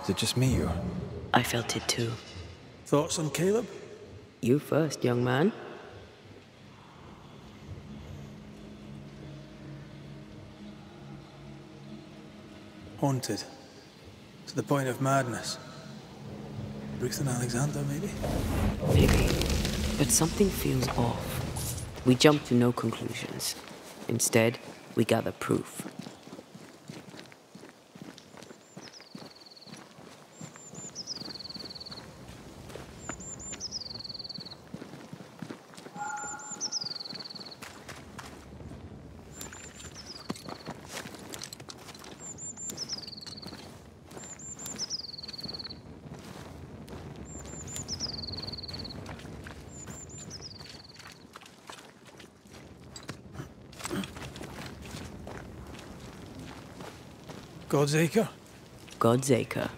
Is it just me, or...? I felt it too. Thoughts on Caleb? You first, young man. Haunted. To the point of madness. Ruth and Alexander, maybe? Maybe. But something feels off. We jump to no conclusions. Instead, we gather proof. God's Acre? God's Acre.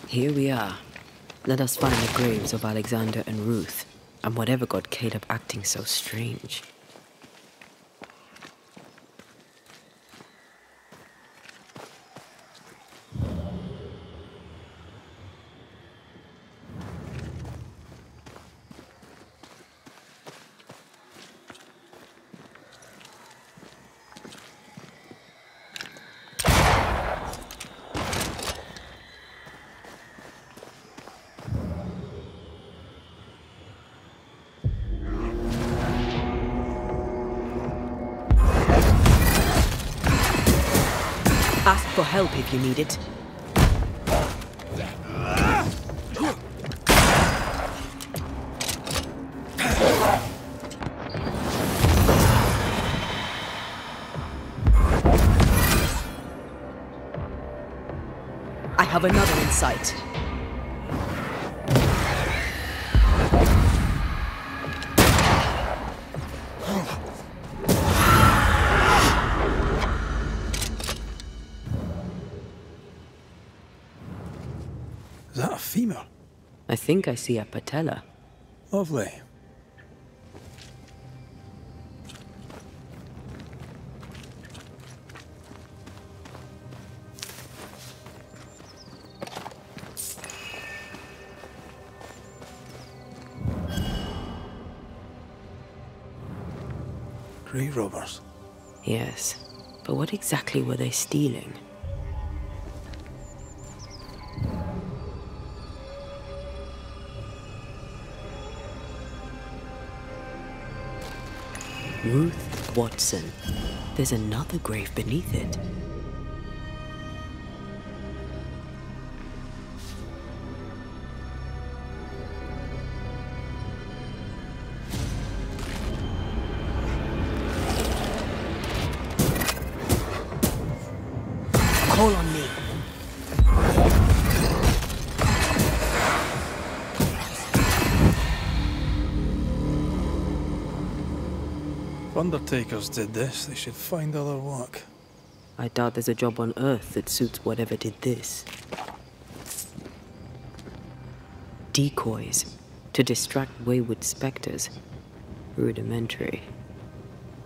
Here we are. Let us find the graves of Alexander and Ruth, and whatever got Caleb acting so strange. Ask for help if you need it. I have another in sight. Is that a femur? I think I see a patella. Lovely. Grave robbers. Yes, but what exactly were they stealing? Ruth Watson. There's another grave beneath it. Call on me. If undertakers did this, they should find other work. I doubt there's a job on Earth that suits whatever did this. Decoys. To distract wayward specters. Rudimentary.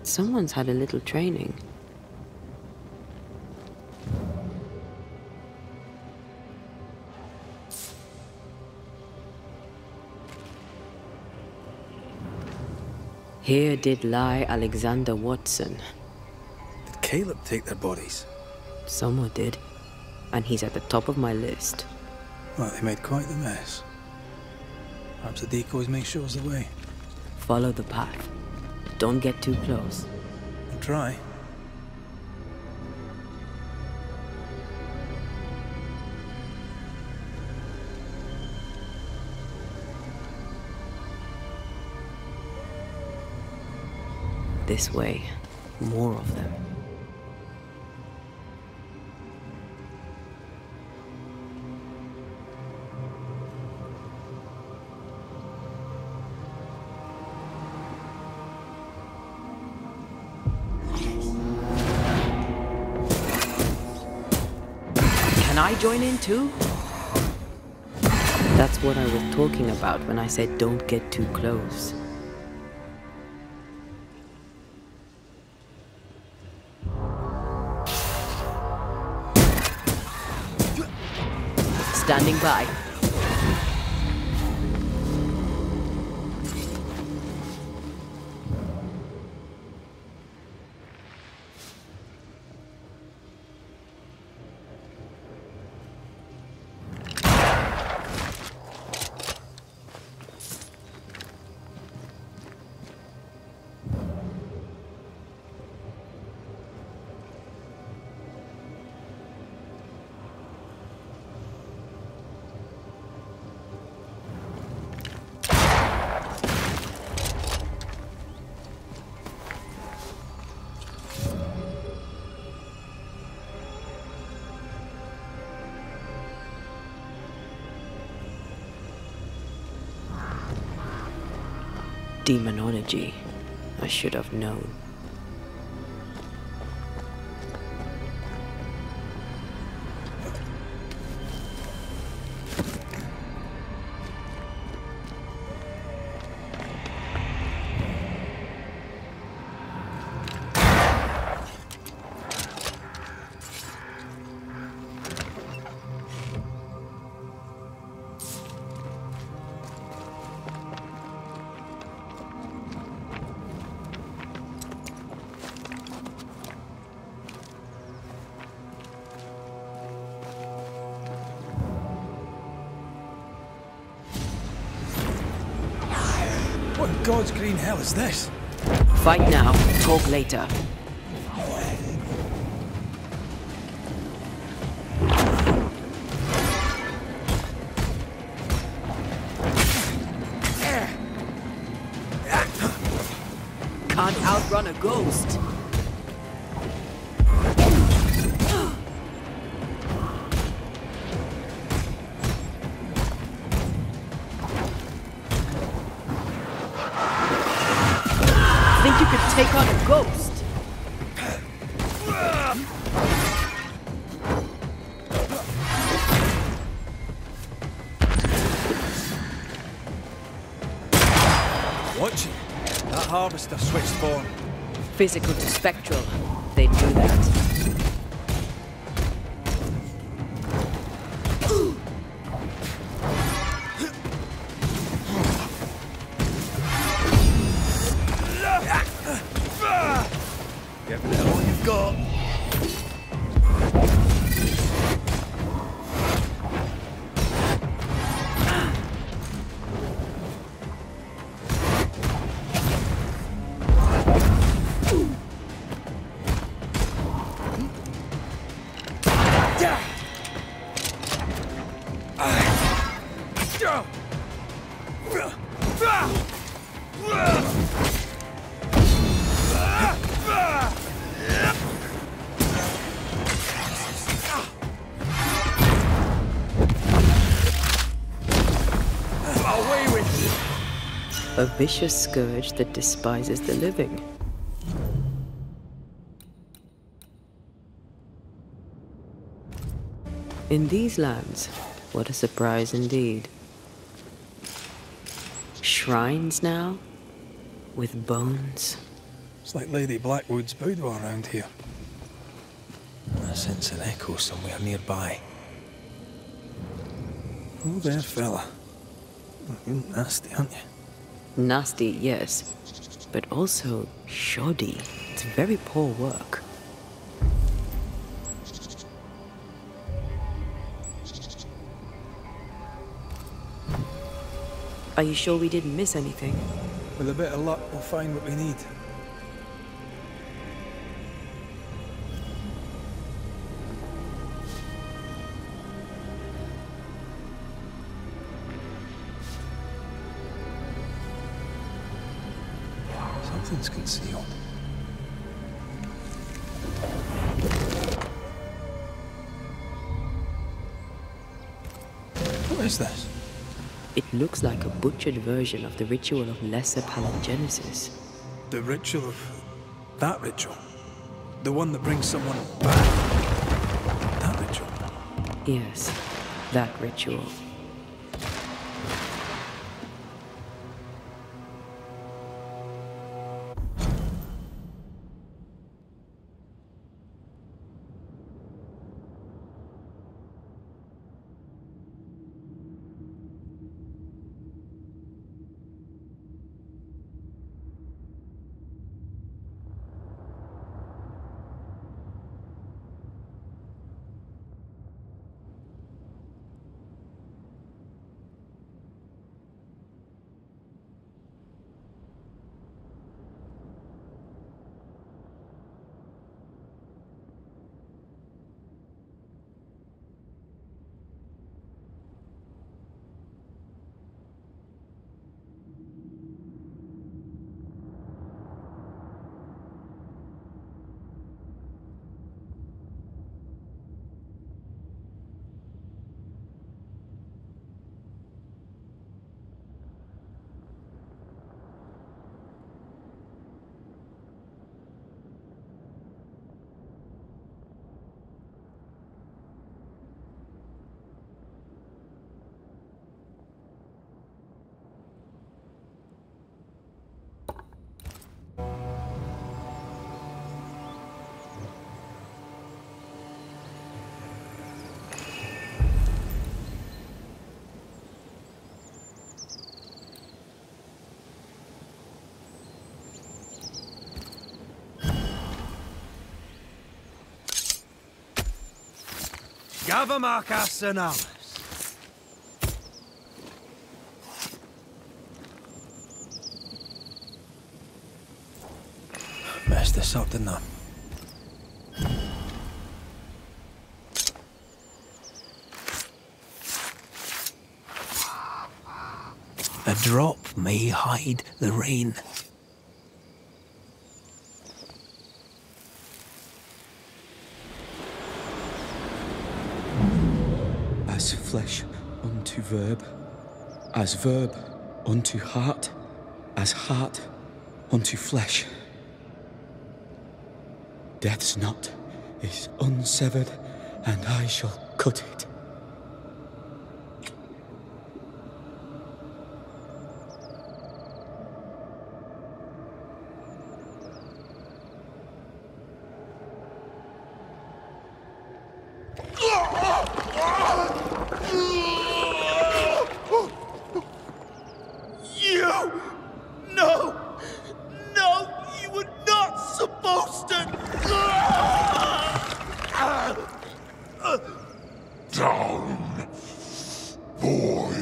Someone's had a little training. Here did lie Alexander Watson. Did Caleb take their bodies? Someone did, and he's at the top of my list. Well, they made quite the mess. Perhaps the decoys may show us the way. Follow the path. Don't get too close. I'll try. This way. More of them. Can I join in too? That's what I was talking about when I said don't get too close. Standing by. Demonology. I should have known. What in God's green hell is this? Fight now, talk later. Can't outrun a ghost. Think you could take on a ghost? Watch it. That harvester switched form. Physical to spectral. They do that. Get rid of what you've got. A vicious scourge that despises the living. In these lands, what a surprise indeed. Shrines now, with bones. It's like Lady Blackwood's boudoir around here. I sense an echo somewhere nearby. Oh there, fella. You're nasty, aren't you? Nasty, yes, but also shoddy. It's very poor work. Are you sure we didn't miss anything? With a bit of luck, we'll find what we need. Something's concealed. What is this? It looks like a butchered version of the ritual of lesser palingenesis. The ritual of... that ritual? The one that brings someone back? That ritual? Yes, that ritual. Gava Marcas and Alice. Messed this up, didn't I? A drop may hide the rain. As flesh unto verb, as verb unto heart, as heart unto flesh. Death's knot is unsevered, and I shall cut it. Down, boy.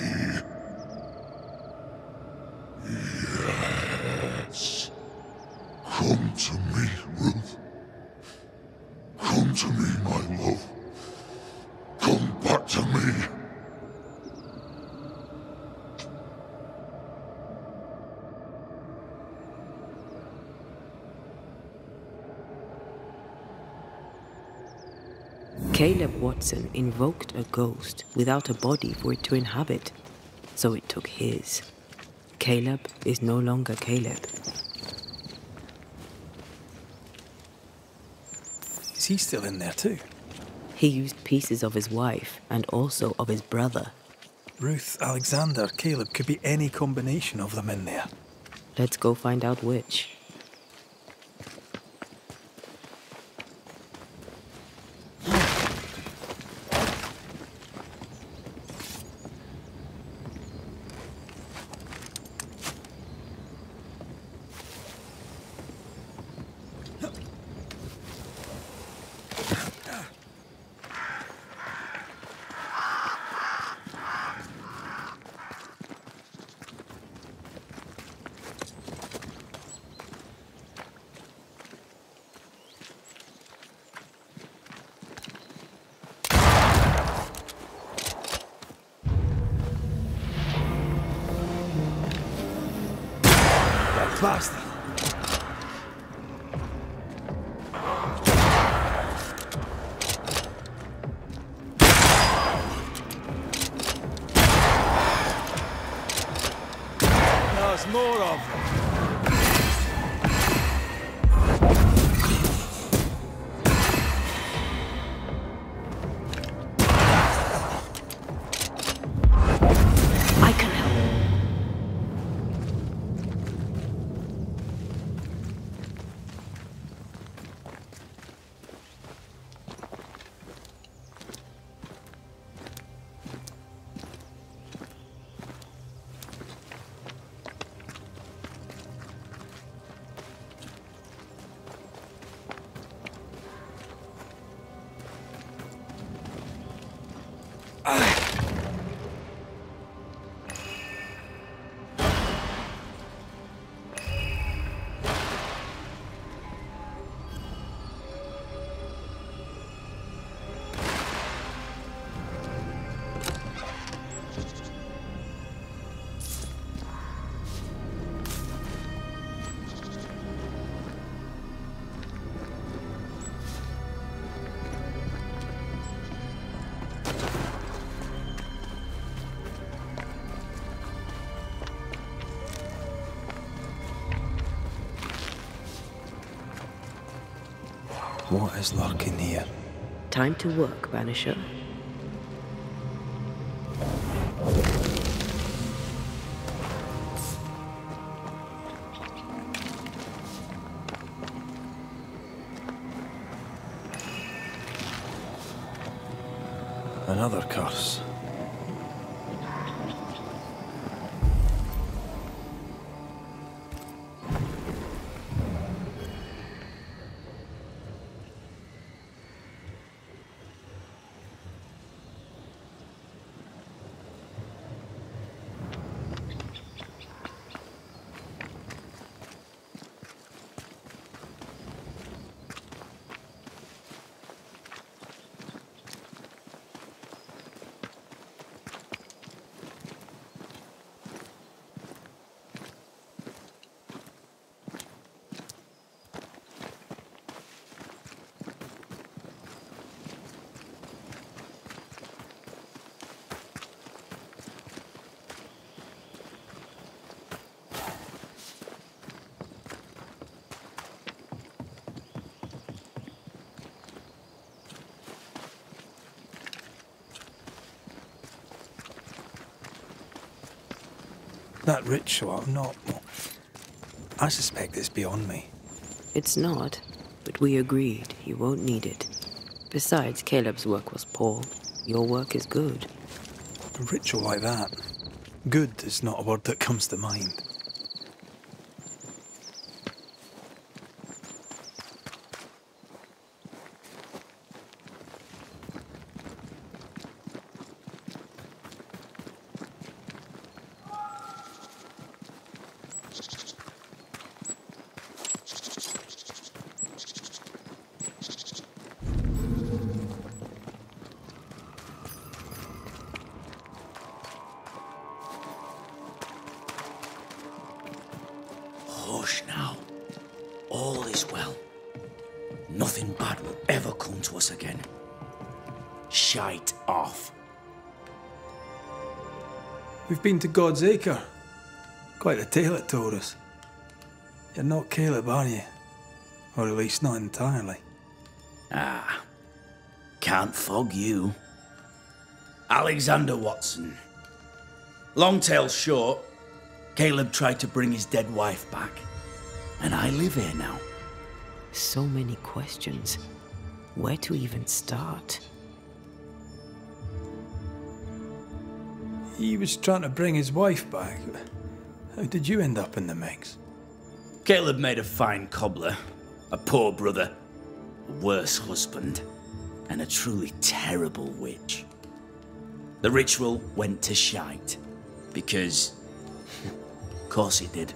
Yes. Come to me, Ruth. Come to me, my love. Come back to me. Caleb Watson invoked a ghost without a body for it to inhabit, so it took his. Caleb is no longer Caleb. Is he still in there too? He used pieces of his wife and also of his brother. Ruth, Alexander, Caleb, could be any combination of them in there. Let's go find out which. Bastard! There's more of them. I can help. What is lurking here? Time to work, Banisher. Another curse. That ritual, I suspect it's beyond me. It's not, but we agreed you won't need it. Besides, Caleb's work was poor. Your work is good. A ritual like that. Good is not a word that comes to mind. Hush now. All is well. Nothing bad will ever come to us again. Shite off. We've been to God's Acre. Quite a tale it told us. You're not Caleb, are you? Or at least not entirely. Ah. Can't fog you. Alexander Watson. Long tale short, Caleb tried to bring his dead wife back. And I live here now. So many questions. Where to even start? He was trying to bring his wife back. How did you end up in the mix? Caleb made a fine cobbler, a poor brother, a worse husband, and a truly terrible witch. The ritual went to shite, because... of course it did.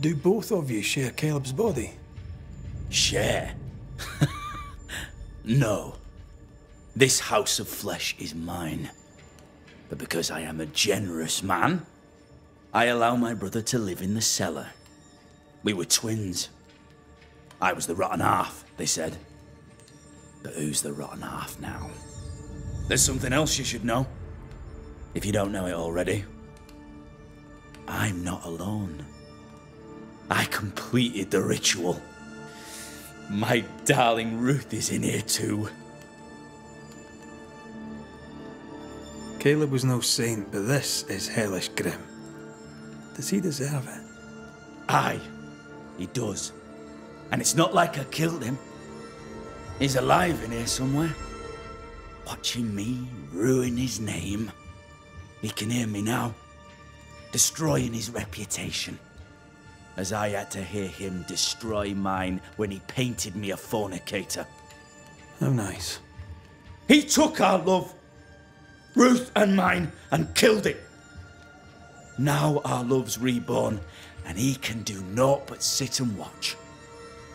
Do both of you share Caleb's body? Share? No. This house of flesh is mine. But because I am a generous man, I allow my brother to live in the cellar. We were twins. I was the rotten half, they said. But who's the rotten half now? There's something else you should know, if you don't know it already. I'm not alone. I completed the ritual. My darling Ruth is in here too. Caleb was no saint, but this is hellish grim. Does he deserve it? Aye, he does. And it's not like I killed him. He's alive in here somewhere, watching me ruin his name. He can hear me now, destroying his reputation, as I had to hear him destroy mine when he painted me a fornicator. How nice. He took our love, Ruth and mine, and killed it. Now our love's reborn, and he can do naught but sit and watch.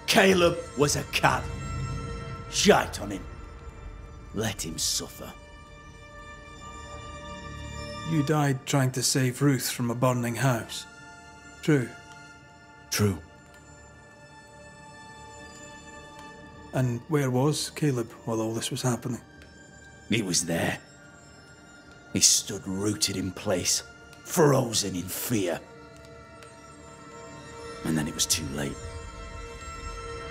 Caleb was a cad. Shite on him. Let him suffer. You died trying to save Ruth from a burning house. True. True. And where was Caleb while all this was happening? He was there. He stood rooted in place, frozen in fear. And then it was too late.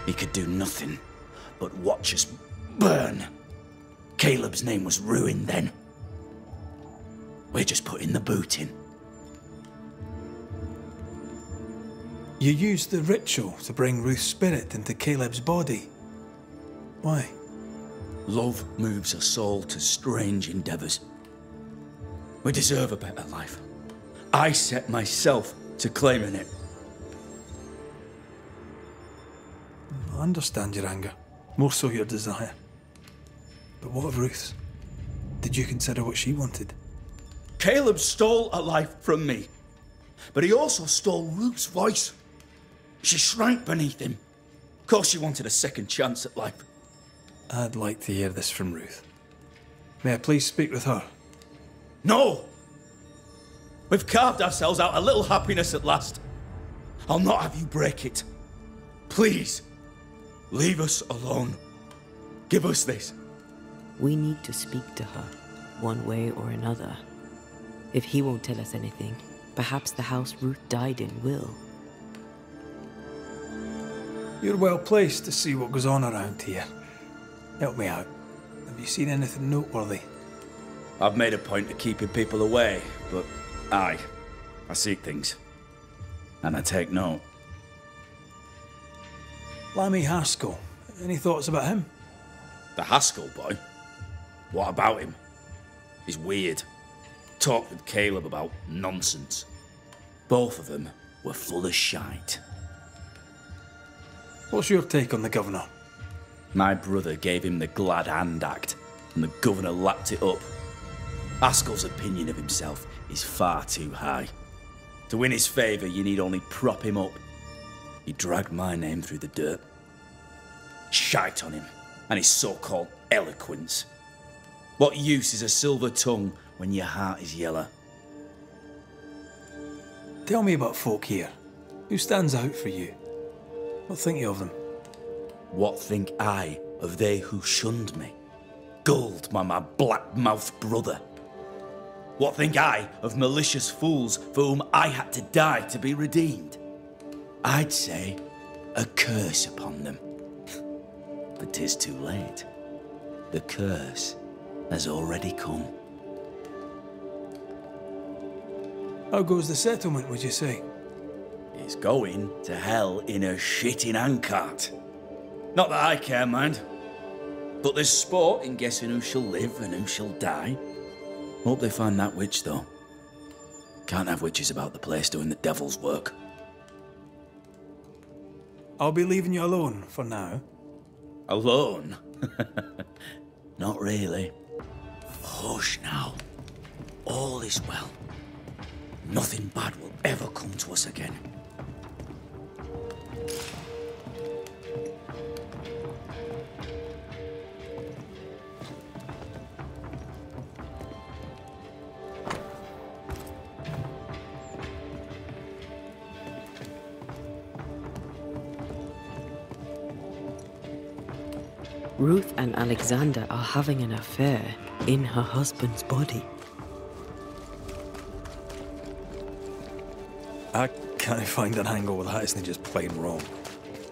He could do nothing but watch us burn. Caleb's name was ruined then. We're just putting the boot in. You used the ritual to bring Ruth's spirit into Caleb's body. Why? Love moves us all to strange endeavours. We deserve a better life. I set myself to claiming it. I understand your anger, more so your desire. But what of Ruth's? Did you consider what she wanted? Caleb stole a life from me, but he also stole Ruth's voice. She shrank beneath him. Of course she wanted a second chance at life. I'd like to hear this from Ruth. May I please speak with her? No! We've carved ourselves out a little happiness at last. I'll not have you break it. Please, leave us alone. Give us this. We need to speak to her, one way or another. If he won't tell us anything, perhaps the house Ruth died in will. You're well placed to see what goes on around here. Help me out. Have you seen anything noteworthy? I've made a point of keeping people away, but I seek things. And I take note. Lammy Haskell. Any thoughts about him? The Haskell boy? What about him? He's weird. Talked with Caleb about nonsense. Both of them were full of shite. What's your take on the governor? My brother gave him the glad hand act, and the governor lapped it up. Haskell's opinion of himself is far too high. To win his favour, you need only prop him up. He dragged my name through the dirt. Shite on him, and his so-called eloquence. What use is a silver tongue when your heart is yellow? Tell me about folk here. Who stands out for you? What think you of them? What think I of they who shunned me, gulled my black-mouthed brother? What think I of malicious fools for whom I had to die to be redeemed? I'd say a curse upon them. But 'tis too late. The curse has already come. How goes the settlement, would you say? It's going to hell in a shitting handcart. Not that I care, mind. But there's sport in guessing who shall live and who shall die. Hope they find that witch, though. Can't have witches about the place doing the devil's work. I'll be leaving you alone for now. Alone? Not really. Hush now. All is well. Nothing bad will ever come to us again. Ruth and Alexander are having an affair in her husband's body. I can't find an angle with that, isn't it just plain wrong?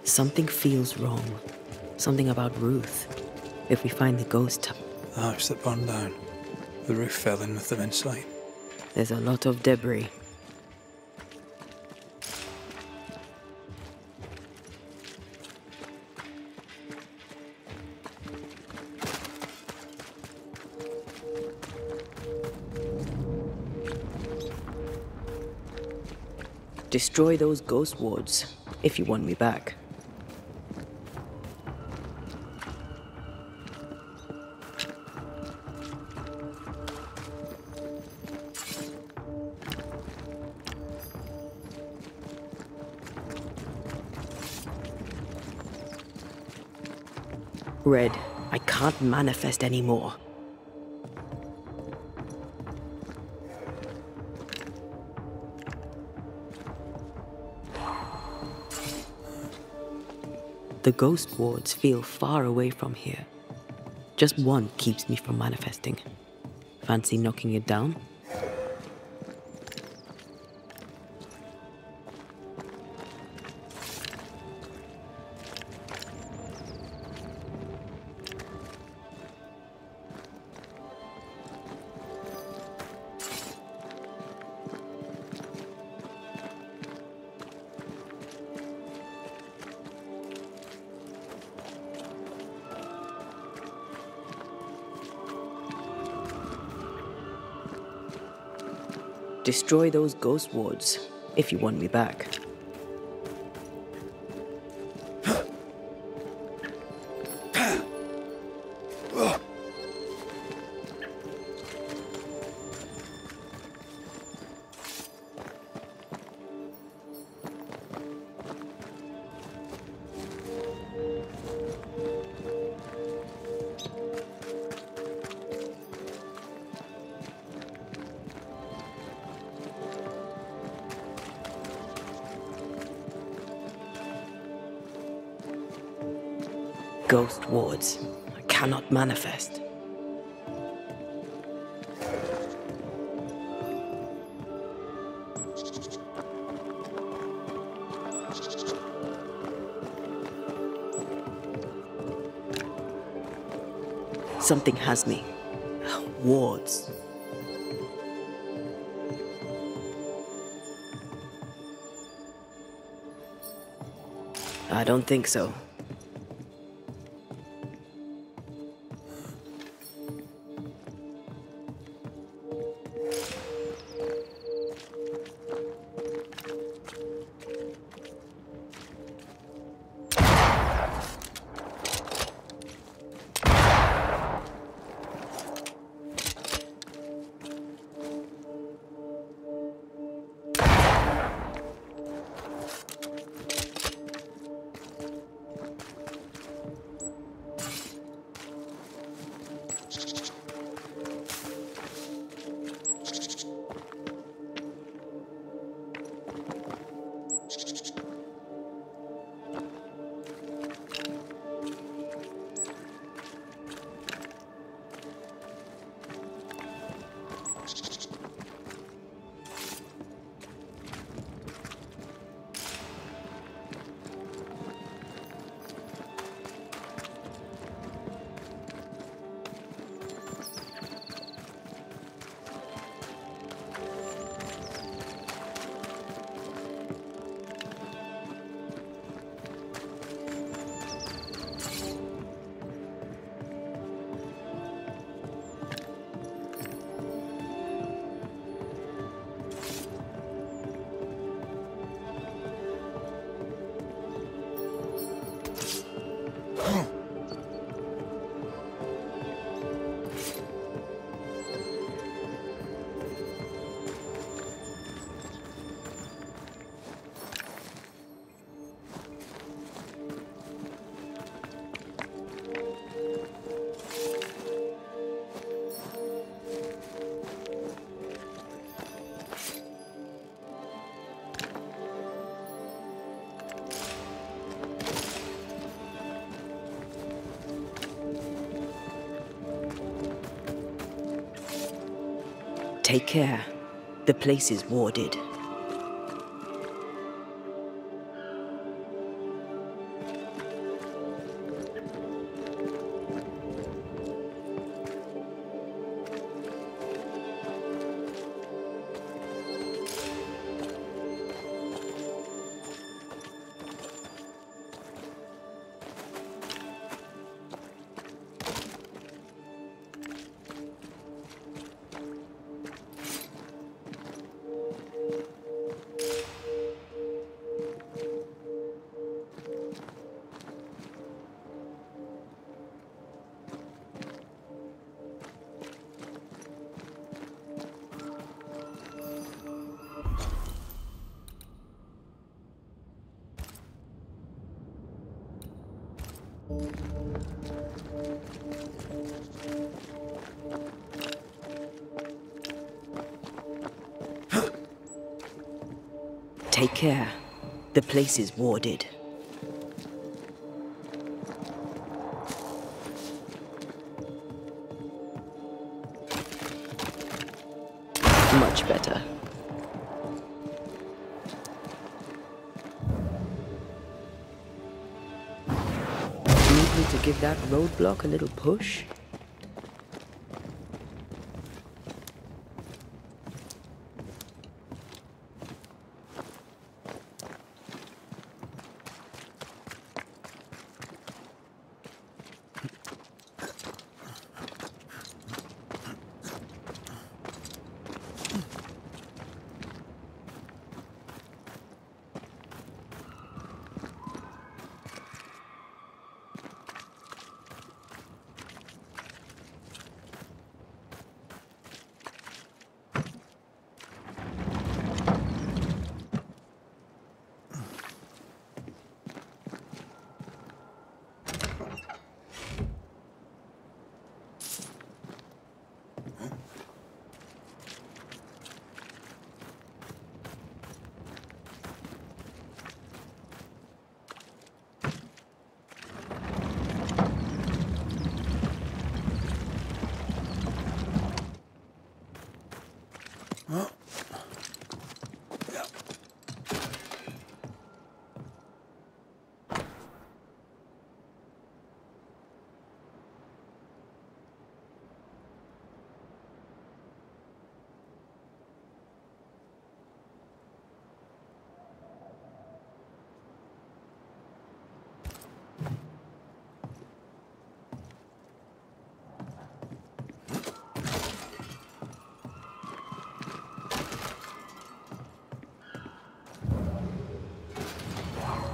Something feels wrong. Something about Ruth. If we find the ghost town. The house that burned down. The roof fell in with them inside. There's a lot of debris. Destroy those ghost wards, if you want me back. Red, I can't manifest anymore. The ghost wards feel far away from here. Just one keeps me from manifesting. Fancy knocking it down? Destroy those ghost wards, if you want me back. Ghost wards. I cannot manifest. Something has me. Wards. I don't think so. Take care. The place is warded. Take care. The place is warded. Much better. Need me to give that roadblock a little push?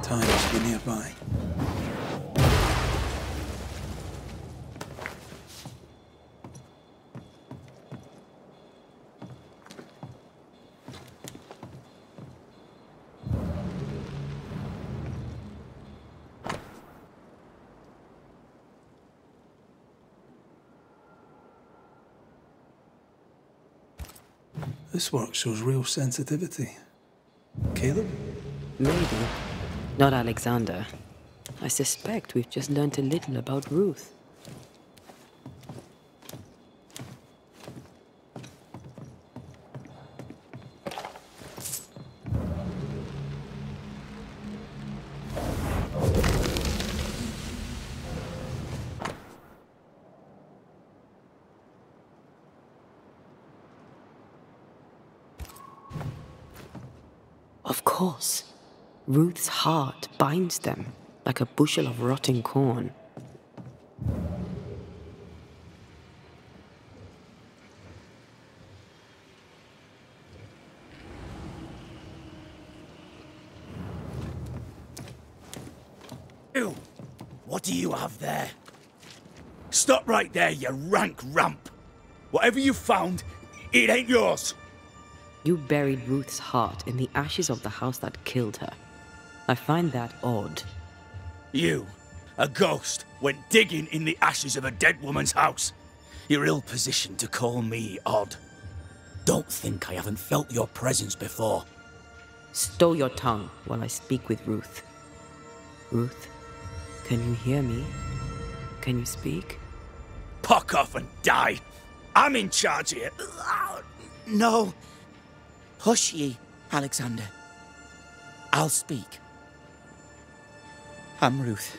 Time must be nearby. This work shows real sensitivity. Caleb? Maybe. Not Alexander. I suspect we've just learnt a little about Ruth. Of course. Ruth's heart binds them like a bushel of rotting corn. Ew! What do you have there? Stop right there, you rank ramp! Whatever you found, it ain't yours! You buried Ruth's heart in the ashes of the house that killed her. I find that odd. You, a ghost, went digging in the ashes of a dead woman's house. You're ill-positioned to call me odd. Don't think I haven't felt your presence before. Stow your tongue while I speak with Ruth. Ruth, can you hear me? Can you speak? Pock off and die! I'm in charge here! No! Hush ye, Alexander. I'll speak. I'm Ruth.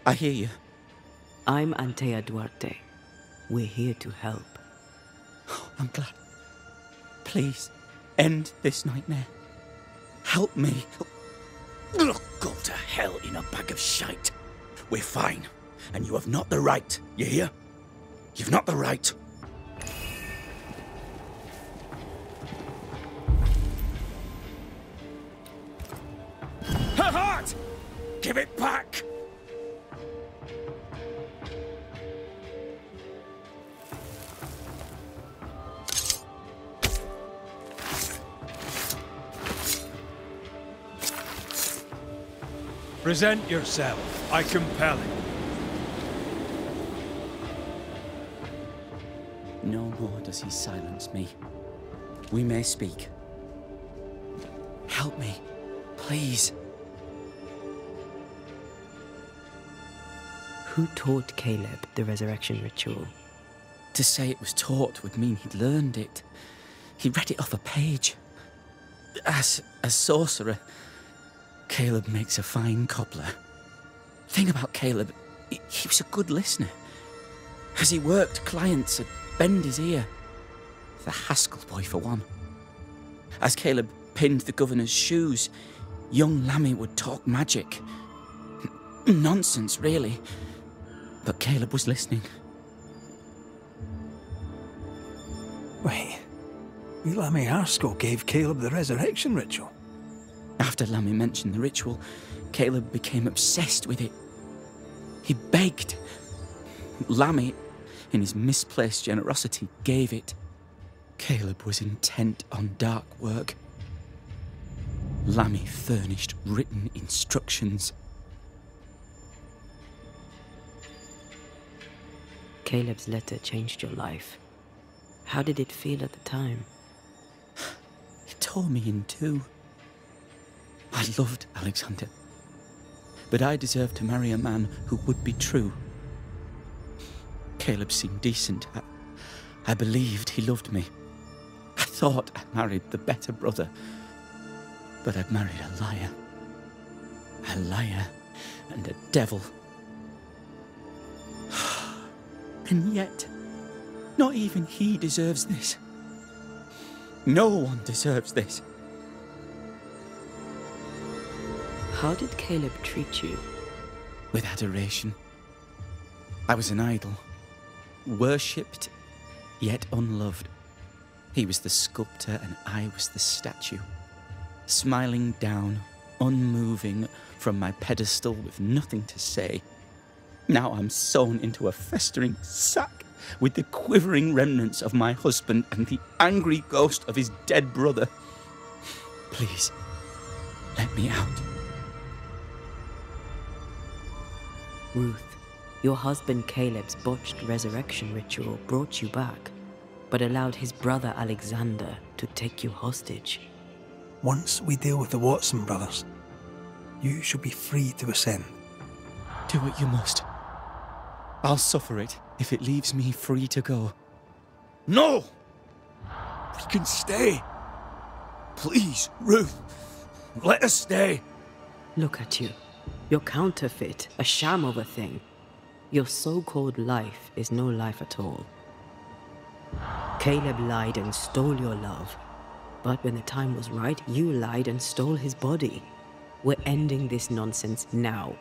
I hear you. I'm Antea Duarte. We're here to help. Oh, I'm glad. Please, end this nightmare. Help me. Go to hell in a bag of shite. We're fine, and you have not the right, you hear? You've not the right. Her heart! Give it back! Present yourself. I compel it. No more does he silence me. We may speak. Help me, please. Who taught Caleb the resurrection ritual? To say it was taught would mean he'd learned it. He read it off a page. As a sorcerer, Caleb makes a fine cobbler. Thing about Caleb, he was a good listener. As he worked, clients would bend his ear. The Haskell boy, for one. As Caleb pinned the governor's shoes, young Lammy would talk magic. Nonsense, really. But Caleb was listening. Wait, Lammy Haskell gave Caleb the resurrection ritual? After Lammy mentioned the ritual, Caleb became obsessed with it. He begged. Lammy, in his misplaced generosity, gave it. Caleb was intent on dark work. Lammy furnished written instructions. Caleb's letter changed your life. How did it feel at the time? It tore me in two. I loved Alexander, but I deserved to marry a man who would be true. Caleb seemed decent. I believed he loved me. I thought I married the better brother, but I'd married a liar. A liar and a devil. And yet, not even he deserves this. No one deserves this. How did Caleb treat you? With adoration. I was an idol. Worshipped, yet unloved. He was the sculptor and I was the statue. Smiling down, unmoving from my pedestal with nothing to say. Now I'm sewn into a festering sack with the quivering remnants of my husband and the angry ghost of his dead brother. Please, let me out. Ruth, your husband Caleb's botched resurrection ritual brought you back, but allowed his brother Alexander to take you hostage. Once we deal with the Watson brothers, you shall be free to ascend. Do what you must. I'll suffer it if it leaves me free to go. No! We can stay. Please, Ruth, let us stay. Look at you. You're counterfeit, a sham of a thing. Your so-called life is no life at all. Caleb lied and stole your love. But when the time was right, you lied and stole his body. We're ending this nonsense now.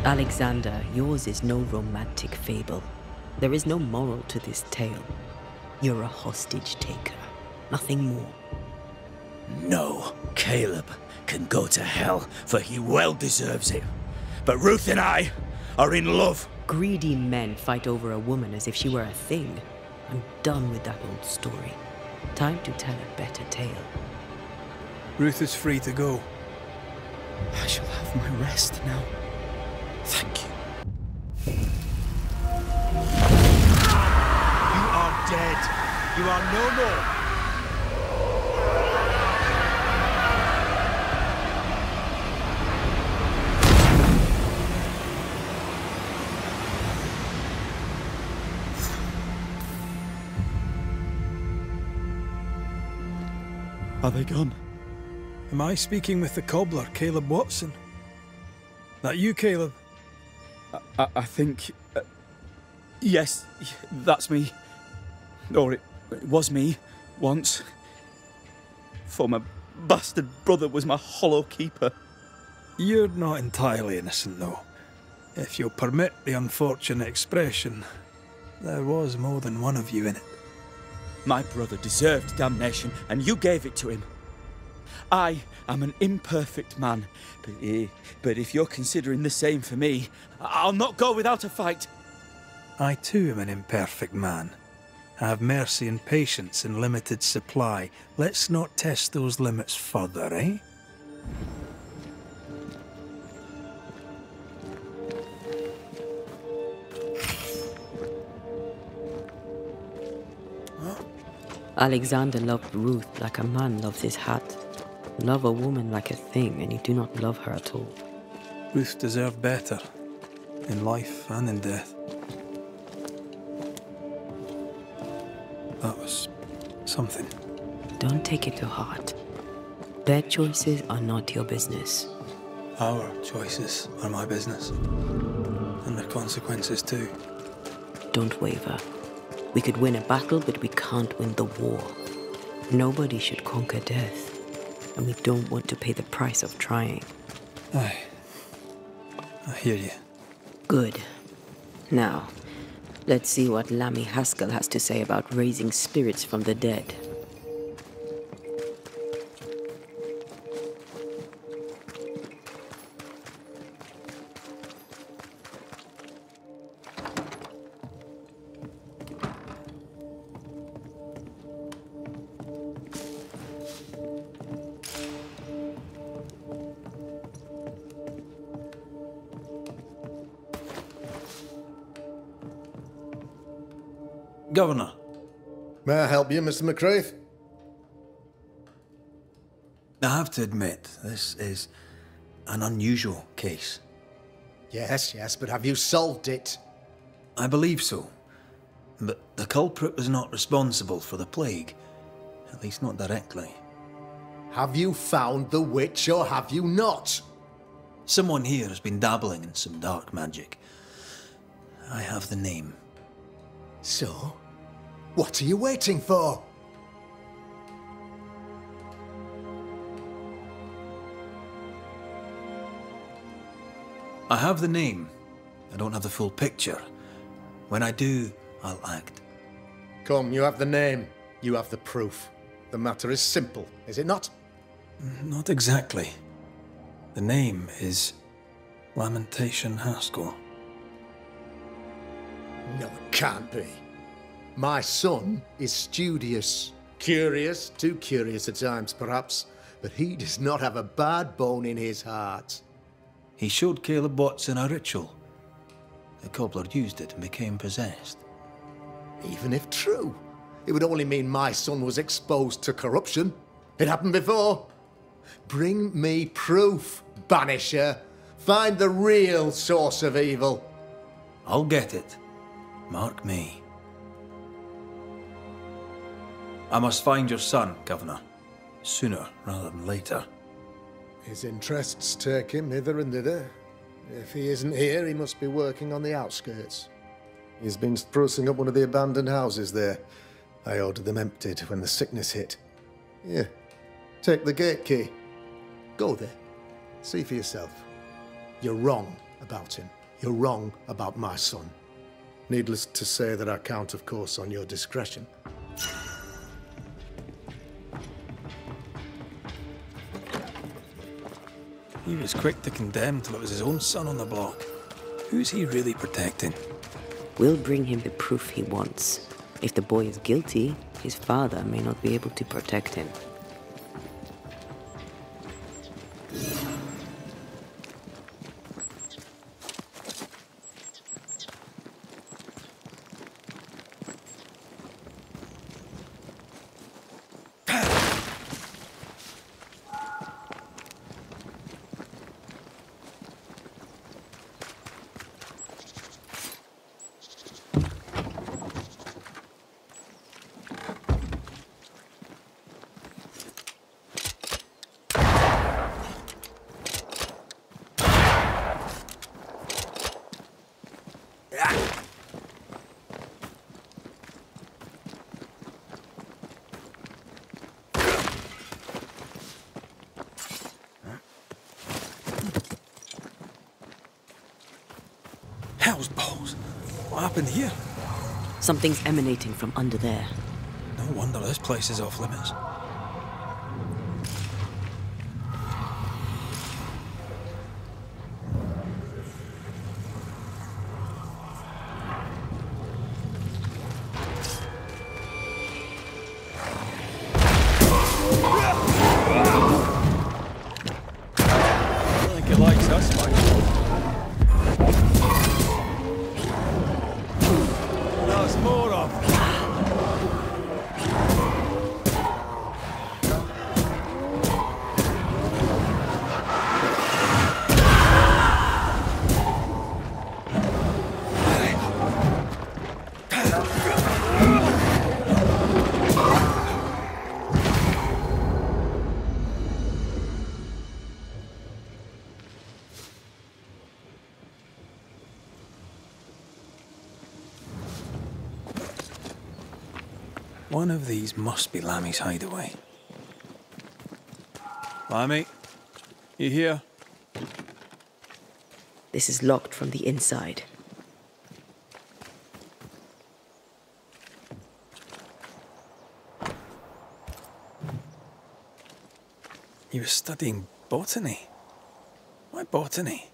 Alexander, yours is no romantic fable. There is no moral to this tale. You're a hostage taker, nothing more. No, Caleb can go to hell, for he well deserves it. But Ruth and I are in love. Greedy men fight over a woman as if she were a thing. I'm done with that old story. Time to tell a better tale. Ruth is free to go. I shall have my rest now. Thank you. You are no more. Are they gone? Am I speaking with the cobbler, Caleb Watson? That you, Caleb? I think... yes, that's me. Or it was me, once. For my bastard brother was my hollow keeper. You're not entirely innocent, though. If you'll permit the unfortunate expression, there was more than one of you in it. My brother deserved damnation, and you gave it to him. I am an imperfect man, but if you're considering the same for me, I'll not go without a fight. I too am an imperfect man. I have mercy and patience in limited supply. Let's not test those limits further, eh? Alexander loved Ruth like a man loves his hat. Love a woman like a thing, and you do not love her at all. Ruth deserved better, in life and in death. That was something. Don't take it to heart. Their choices are not your business. Our choices are my business. And their consequences too. Don't waver. We could win a battle, but we can't win the war. Nobody should conquer death, and we don't want to pay the price of trying. Aye. I hear you. Good. Now, let's see what Lammy Haskell has to say about raising spirits from the dead. Governor. May I help you, Mr. McCraith? I have to admit, this is an unusual case. Yes, but have you solved it? I believe so. But the culprit was not responsible for the plague. At least not directly. Have you found the witch or have you not? Someone here has been dabbling in some dark magic. I have the name. So? What are you waiting for? I have the name. I don't have the full picture. When I do, I'll act. Come, you have the name. You have the proof. The matter is simple, is it not? Not exactly. The name is Lamentation Haskell. No, it can't be. My son is studious. Curious, too curious at times perhaps, but he does not have a bad bone in his heart. He showed Caleb Watson a ritual. The cobbler used it and became possessed. Even if true, it would only mean my son was exposed to corruption. It happened before. Bring me proof, Banisher. Find the real source of evil. I'll get it. Mark me. I must find your son, Governor. Sooner rather than later. His interests take him hither and thither. If he isn't here, he must be working on the outskirts. He's been sprucing up one of the abandoned houses there. I ordered them emptied when the sickness hit. Here, take the gate key. Go there. See for yourself. You're wrong about him. You're wrong about my son. Needless to say that I count, of course, on your discretion. He was quick to condemn till it was his own son on the block. Who's he really protecting? We'll bring him the proof he wants. If the boy is guilty, his father may not be able to protect him. Hell's balls. What happened here? Something's emanating from under there. No wonder this place is off limits. One of these must be Lammy's hideaway. Lammy, you here? This is locked from the inside. You were studying botany? Why botany?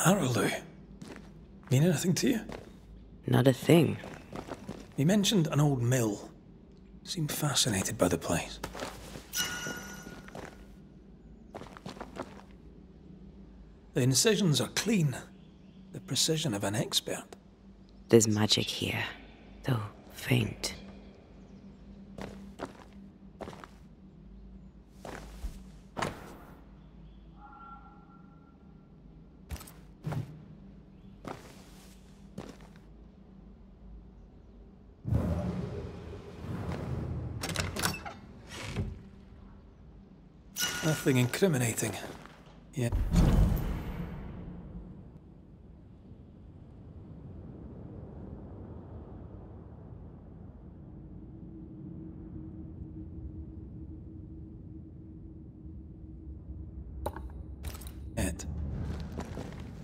Araloo. Mean anything to you? Not a thing. He mentioned an old mill. Seemed fascinated by the place. The incisions are clean. The precision of an expert. There's magic here, though faint. Nothing incriminating. Yeah. Ed.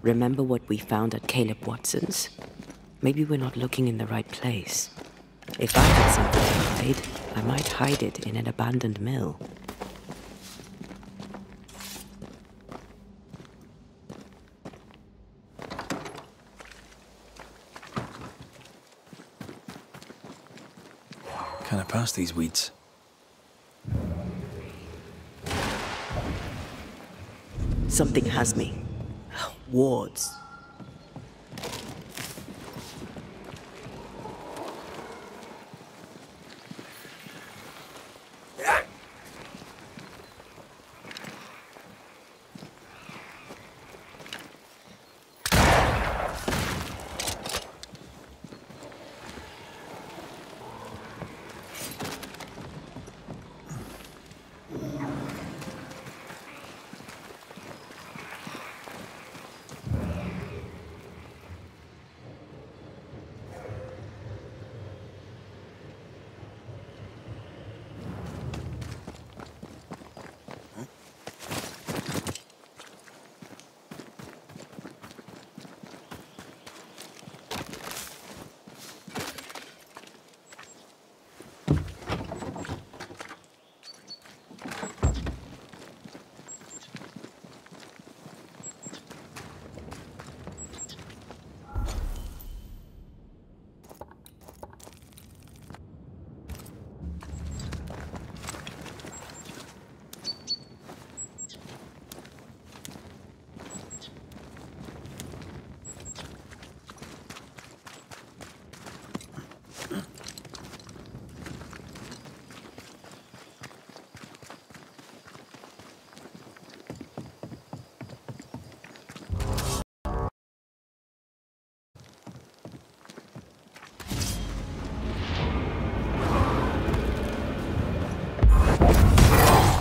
Remember what we found at Caleb Watson's? Maybe we're not looking in the right place. If I had something to hide, I might hide it in an abandoned mill. Can I pass these weeds? Something has me. Wards.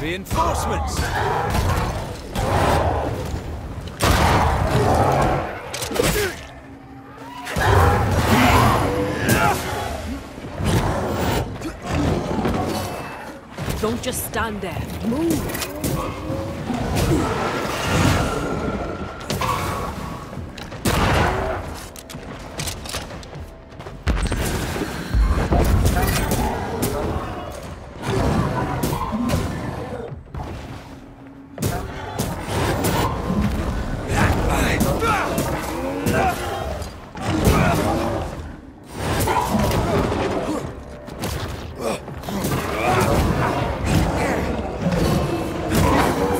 Reinforcements! Don't just stand there. Move!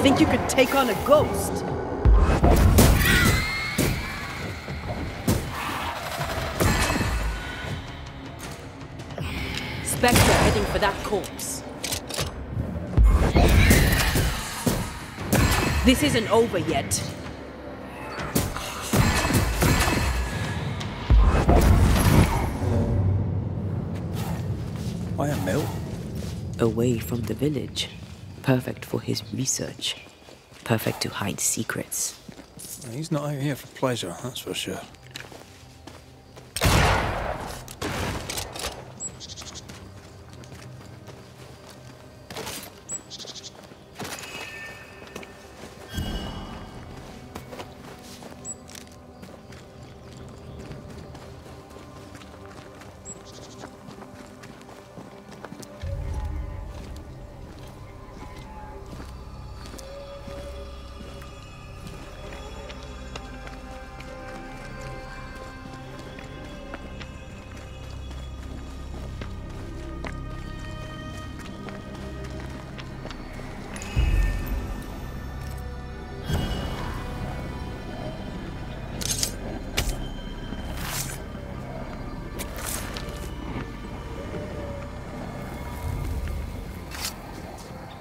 Think you could take on a ghost? Spectre heading for that corpse. This isn't over yet. Why a mill? Away from the village. Perfect for his research. Perfect to hide secrets. He's not out here for pleasure, that's for sure.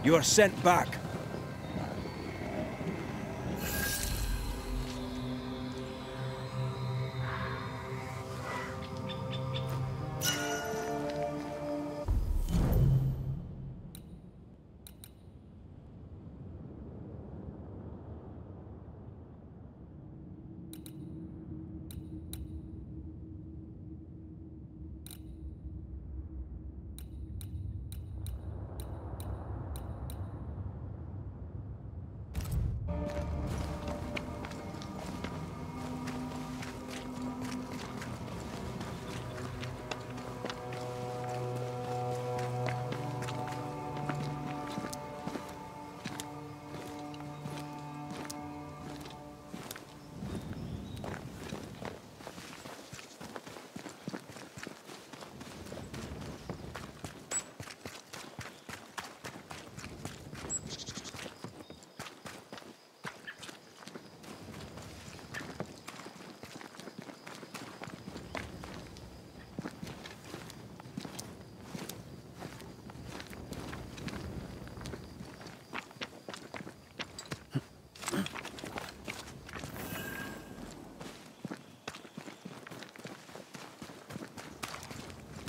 You are sent back.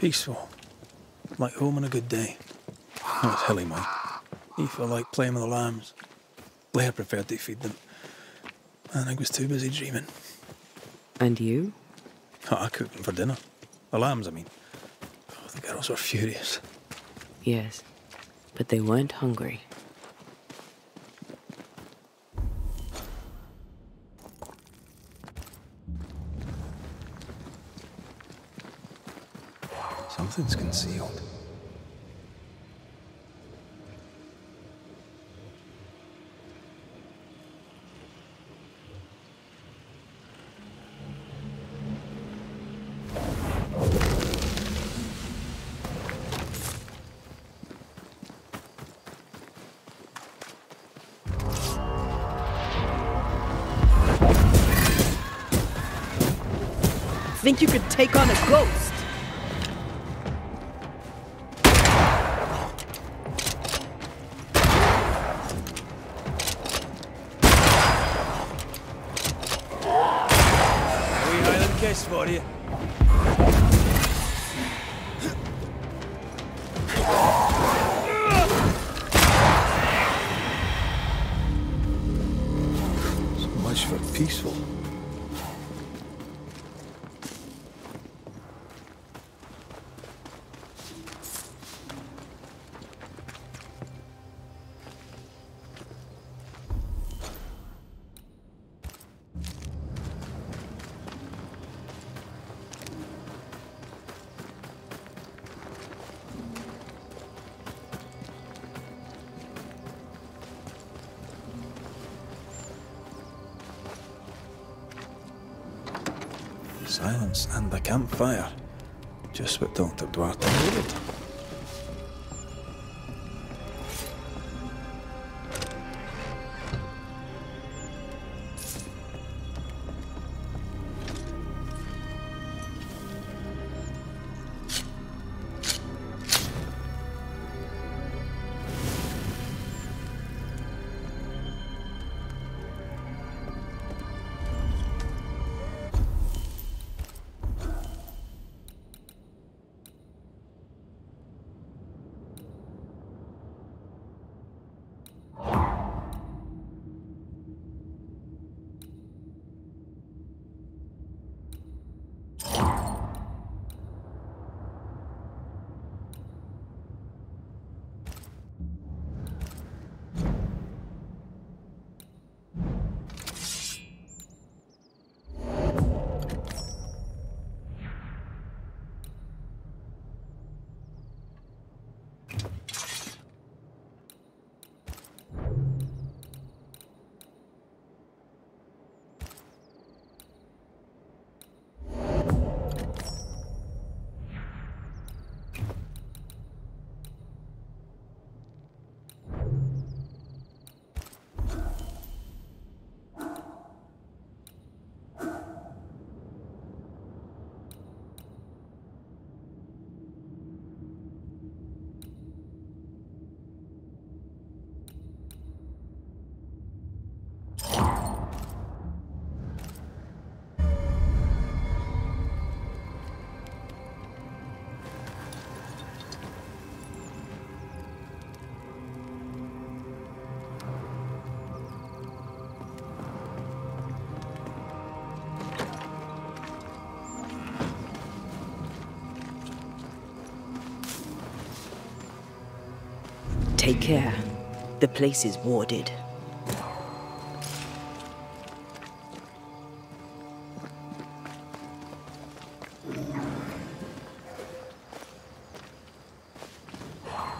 Peaceful. Like home on a good day. That was hilly, Mike. He felt like playing with the lambs. Blair preferred to feed them. And I was too busy dreaming. And you? Oh, I cooked them for dinner. The lambs, I mean. Oh, the girls were furious. Yes, but they weren't hungry. Something's concealed. Think you could take on a ghost? Wee Highland kiss for you. So much for peaceful. Silence and the campfire. Just what Dr. Duarte needed. Take care. The place is warded.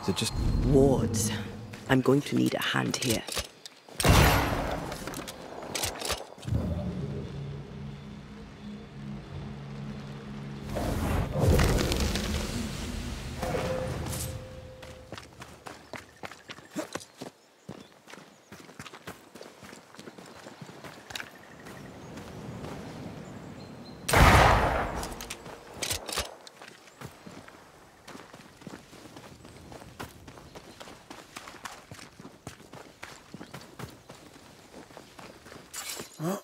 Is it just... Wards. I'm going to need a hand here. Oh,